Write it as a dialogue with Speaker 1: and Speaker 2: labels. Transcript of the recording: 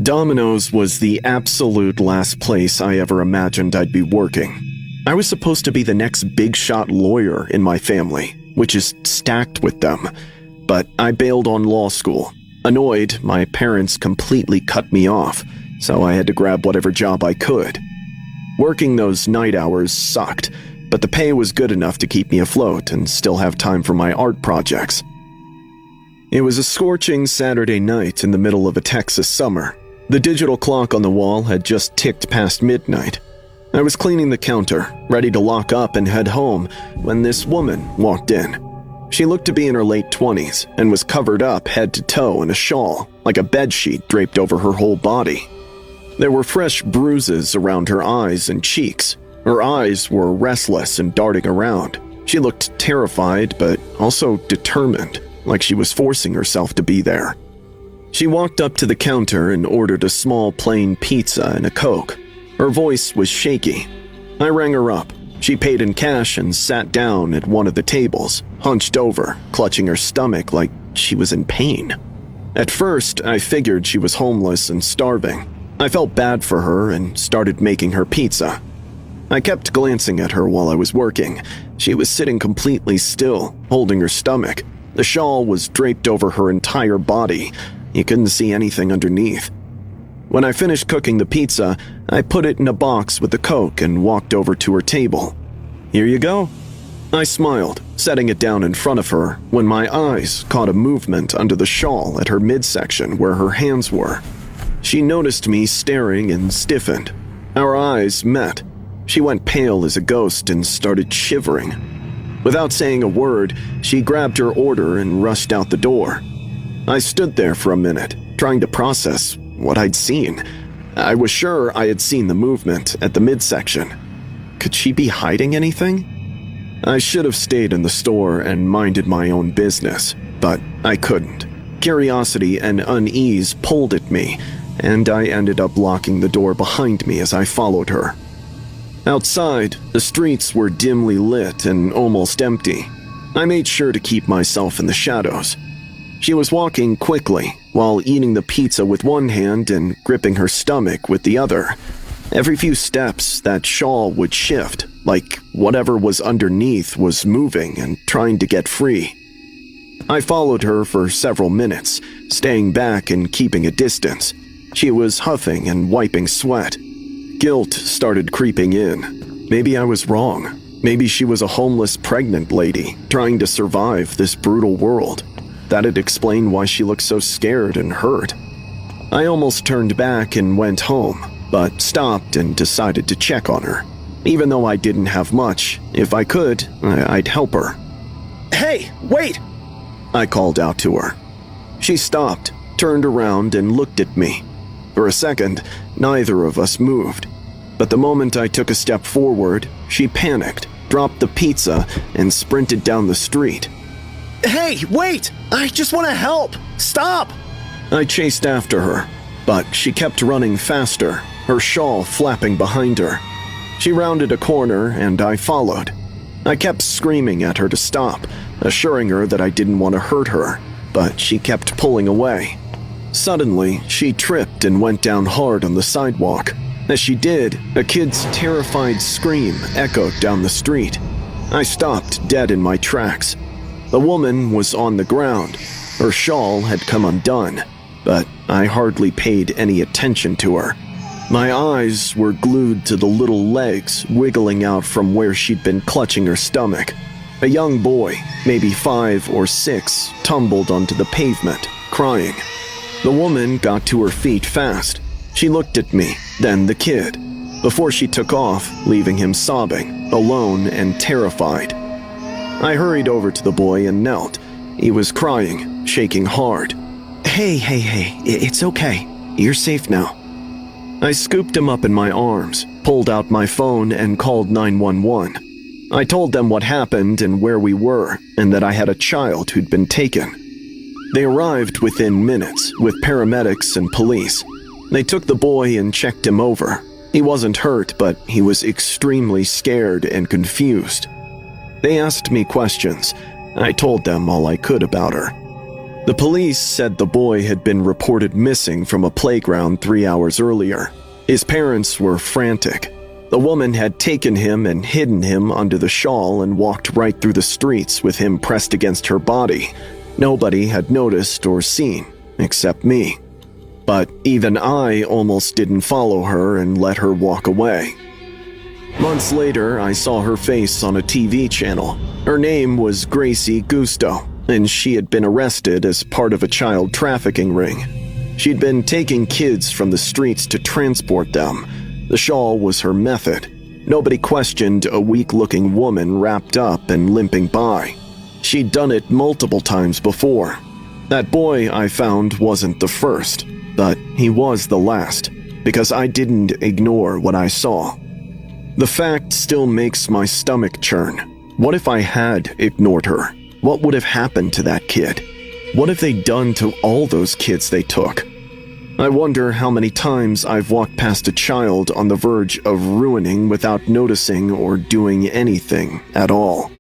Speaker 1: Domino's was the absolute last place I ever imagined I'd be working. I was supposed to be the next big shot lawyer in my family, which is stacked with them. But I bailed on law school. Annoyed, my parents completely cut me off, so I had to grab whatever job I could. Working those night hours sucked, but the pay was good enough to keep me afloat and still have time for my art projects. It was a scorching Saturday night in the middle of a Texas summer. The digital clock on the wall had just ticked past midnight. I was cleaning the counter, ready to lock up and head home, when this woman walked in. She looked to be in her late 20s and was covered up head to toe in a shawl, like a bedsheet draped over her whole body. There were fresh bruises around her eyes and cheeks. Her eyes were restless and darting around. She looked terrified, but also determined, like she was forcing herself to be there. She walked up to the counter and ordered a small plain pizza and a Coke. Her voice was shaky. I rang her up. She paid in cash and sat down at one of the tables, hunched over, clutching her stomach like she was in pain. At first, I figured she was homeless and starving. I felt bad for her and started making her pizza. I kept glancing at her while I was working. She was sitting completely still, holding her stomach. The shawl was draped over her entire body. You couldn't see anything underneath. When I finished cooking the pizza, I put it in a box with the Coke and walked over to her table. "Here you go." I smiled, setting it down in front of her, when my eyes caught a movement under the shawl at her midsection where her hands were. She noticed me staring and stiffened. Our eyes met. She went pale as a ghost and started shivering. Without saying a word, she grabbed her order and rushed out the door. I stood there for a minute, trying to process what I'd seen. I was sure I had seen the movement at the midsection. Could she be hiding anything? I should have stayed in the store and minded my own business, but I couldn't. Curiosity and unease pulled at me, and I ended up locking the door behind me as I followed her. Outside, the streets were dimly lit and almost empty. I made sure to keep myself in the shadows. She was walking quickly while eating the pizza with one hand and gripping her stomach with the other. Every few steps, that shawl would shift, like whatever was underneath was moving and trying to get free. I followed her for several minutes, staying back and keeping a distance. She was huffing and wiping sweat. Guilt started creeping in. Maybe I was wrong. Maybe she was a homeless pregnant lady trying to survive this brutal world. That'd explain why she looked so scared and hurt. I almost turned back and went home, but stopped and decided to check on her. Even though I didn't have much, if I could, I'd help her. "Hey, wait!" I called out to her. She stopped, turned around, and looked at me. For a second, neither of us moved. But the moment I took a step forward, she panicked, dropped the pizza, and sprinted down the street. "Hey, wait! I just want to help! Stop!" I chased after her, but she kept running faster, her shawl flapping behind her. She rounded a corner and I followed. I kept screaming at her to stop, assuring her that I didn't want to hurt her, but she kept pulling away. Suddenly, she tripped and went down hard on the sidewalk. As she did, a kid's terrified scream echoed down the street. I stopped dead in my tracks. The woman was on the ground. Her shawl had come undone, but I hardly paid any attention to her. My eyes were glued to the little legs wiggling out from where she'd been clutching her stomach. A young boy, maybe 5 or 6, tumbled onto the pavement, crying. The woman got to her feet fast. She looked at me, then the kid, before she took off, leaving him sobbing, alone and terrified. I hurried over to the boy and knelt. He was crying, shaking hard. Hey, it's okay. You're safe now." I scooped him up in my arms, pulled out my phone, and called 911. I told them what happened and where we were, and that I had a child who'd been taken. They arrived within minutes, with paramedics and police. They took the boy and checked him over. He wasn't hurt, but he was extremely scared and confused. They asked me questions. I told them all I could about her. The police said the boy had been reported missing from a playground 3 hours earlier. His parents were frantic. The woman had taken him and hidden him under the shawl and walked right through the streets with him pressed against her body. Nobody had noticed or seen, except me. But even I almost didn't follow her and let her walk away. Months later, I saw her face on a TV channel. Her name was Gracie Gusto, and she had been arrested as part of a child trafficking ring. She'd been taking kids from the streets to transport them. The shawl was her method. Nobody questioned a weak-looking woman wrapped up and limping by. She'd done it multiple times before. That boy I found wasn't the first, but he was the last, because I didn't ignore what I saw. The fact still makes my stomach churn. What if I had ignored her? What would have happened to that kid? What have they done to all those kids they took? I wonder how many times I've walked past a child on the verge of ruining without noticing or doing anything at all.